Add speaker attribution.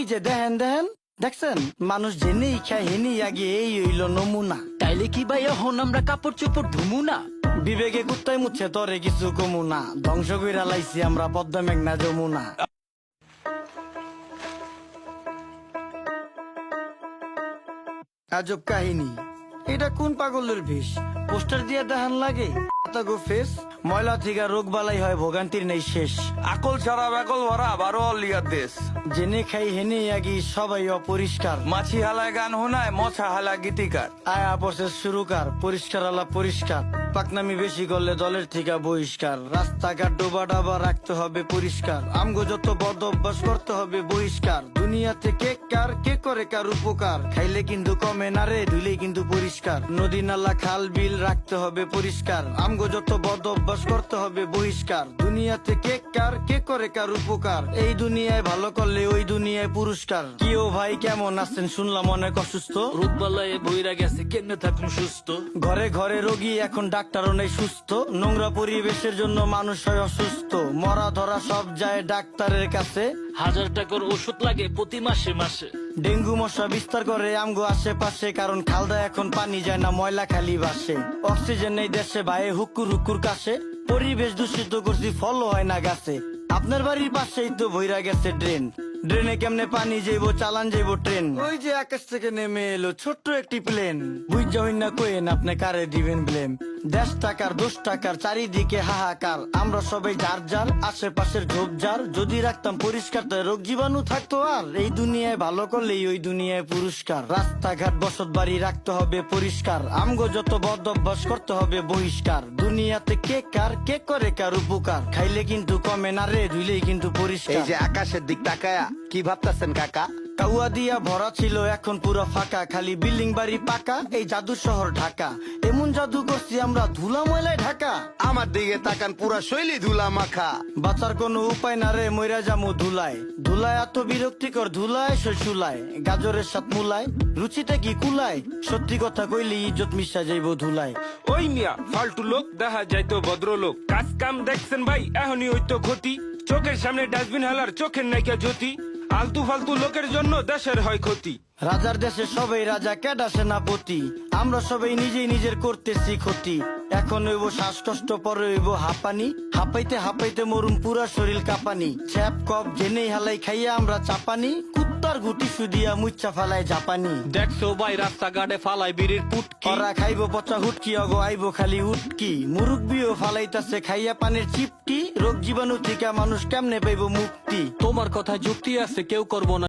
Speaker 1: এই যে দেখেন দেখেন দেখছেন মানুষ জেনেই খায় হেনেই আগে এই হইল নমুনা।
Speaker 2: তাইলে কি ভাই এখন আমরা কাপড় চোপড় ধুমু না?
Speaker 1: বিবেকে কুত্তায় মুচ্ছে তরে কিছু কমু না, ধ্বংস কইরা লাইছি আমরা পদ্মা মেঘনা যমুনা। আজব কাহিনী, এটা কোন পাগলের বেশ? পোস্টার দিয়ে দেখান লাগে গো ফেস, ময়লা থেকে রোগ বালাই হয় ভোগান্তির নেই শেষ।
Speaker 3: আকল ছাড়া বেকল ভরা 12 অলিয়ার দেশ।
Speaker 1: জেনে খাই হেনে আগি সবাই অপরিষ্কার,
Speaker 3: মাছি হালায় গান হোনায় মছা হালা গীতিকার।
Speaker 1: আয়া প্রসেস শুরুকার, পরিষ্কার আলা পরিষ্কার, পাকনামি বেশি করলে দলের থেকে বহিষ্কার। রাস্তাঘাট ডোবা ডাবা রাখতে হবে পরিষ্কার, আমগো যত বদ অভ্যাস করতে হবে বহিষ্কার। দুনিয়াতে কে কার কে করে কার উপকার, খাইলে কিন্তু কমে না রে ধুলে কিন্তু পরিষ্কার। নদী নালা খাল বিল রাখতে হবে পরিষ্কার, আমগো যত বদ অভ্যাস করতে হবে বহিষ্কার। দুনিয়াতে কে কার কে করে কার উপকার, এই দুনিয়ায় ভালো করলে ওই দুনিয়ায় পুরস্কার। কি ও ভাই কেমন আছেন, শুনলাম অনেক অসুস্থ।
Speaker 2: রোগ বালায় বইরা গেছে, কেমনে থাকুন সুস্থ?
Speaker 1: ঘরে ঘরে রোগী এখন ডাক্তারও নেই সুস্থ, নোংরা পরিবেশের জন্য মানুষ হয় অসুস্থ। মরা ধরা সব যায় ডাক্তারের কাছে,
Speaker 2: 1000 টাকার ওষুধ লাগে প্রতি মাসে মাসে।
Speaker 1: ডেঙ্গু মশা বিস্তার করে আমগো আশেপাশে, কারণ খালদা এখন পানি যায় না ময়লা খালি বাসে। অক্সিজেন নেই দেশে ভাইয়ে হুকুর হুকুর কাশে, পরিবেশ দূষিত করছি ফলও হয় না গাছে। আপনার বাড়ির পাশেই তো ভইরা গেছে ড্রেন, ড্রেনে কেমনে পানি যাইবো চালান যাইবো ট্রেন। ওই যে আকাশ থেকে নেমে এলো ছোট্ট একটি প্লেন, বুঝা হইন না কোয়েন আপনি কারে দিবেন ব্লেম। 10 টাকার 10 টাকার চারিদিকে হাহাকার, আমরা সবাই যার যার আশেপাশের ঝোপঝাড় যদি রাখতাম পরিষ্কার, তাই রোগ জীবাণু থাকতো আর। এই দুনিয়ায় ভালো করলেই ওই দুনিয়ায় পুরস্কার। রাস্তাঘাট বসত বাড়ি রাখতে হবে পরিষ্কার, আমগো যত বদ অভ্যাস করতে হবে বহিষ্কার। দুনিয়াতে কে কার কে করে কার উপকার, খাইলে কিন্তু কমে না রে ধুইলেই কিন্তু
Speaker 4: এই
Speaker 1: পরিষ্কার।
Speaker 4: যে আকাশের দিক তাকায়া কি ভাবতাছেন কাকা?
Speaker 1: কাউয়া দিয়া ভরা ছিল এখন পুরো ফাঁকা, খালি বিল্ডিং বাড়ি পাকা এই জাদু শহর ঢাকা। এমন জাদু করছি আমরা ধুলা ময়লায় ঢাকা,
Speaker 4: আমার দিকে তাকান পুরা শৈলী ধুলা মাখা।
Speaker 1: বাঁচার কোনো উপায় না রে মইরা জামু ধুলায়। ধুলায় এত বিরক্তিকর ধুলায় শৈশুলায়, গাজরের সাথ মুলায় রুচিটা কি কুলায়। সত্যি কথা কইলে ইজ্জত মিশা যাইব ধুলায়।
Speaker 5: ওই মিয়া ফালতু লোক দেখা যাইতো ভদ্রলোক, কাজ কাম দেখছেন ভাই এখনই হইতো ক্ষতি। চোখের সামনে ডাস্টবিন হালার চোখের নাইকা জ্যোতি, আলতু ফালতু লোকের জন্য দেশের হয় ক্ষতি।
Speaker 1: রাজার দেশে সবাই রাজা কেডা সেনাপতি, আমরা সবাই নিজেই নিজের করতেছি ক্ষতি। এখন হইব শ্বাসকষ্ট পরে হইব হাঁপানি, হাঁপাইতে হাঁপাইতে মরুম পুরা শরীর কাঁপানি। ছ্যাপ কপ জেনেই হালাই খাইয়া আমরা চাপানি, কুত্তার গুটি সুদিয়া মুচ্চা ফালাই জাপানি।
Speaker 2: দেখছো ভাই রাস্তাঘাটে ফালাই বিড়ির পুটকি,
Speaker 1: ওরা খাইব পচা হুটকি অগো আইব খালি উটকি। মুরুব্বিও ফালাইতাছে খাইয়া পানির চিপটি, রোগ জীবাণু থেকে মানুষ কেমনে পাইব মুক্তি।
Speaker 2: তোমার কথা যুক্তি আছে, কেউ করবো না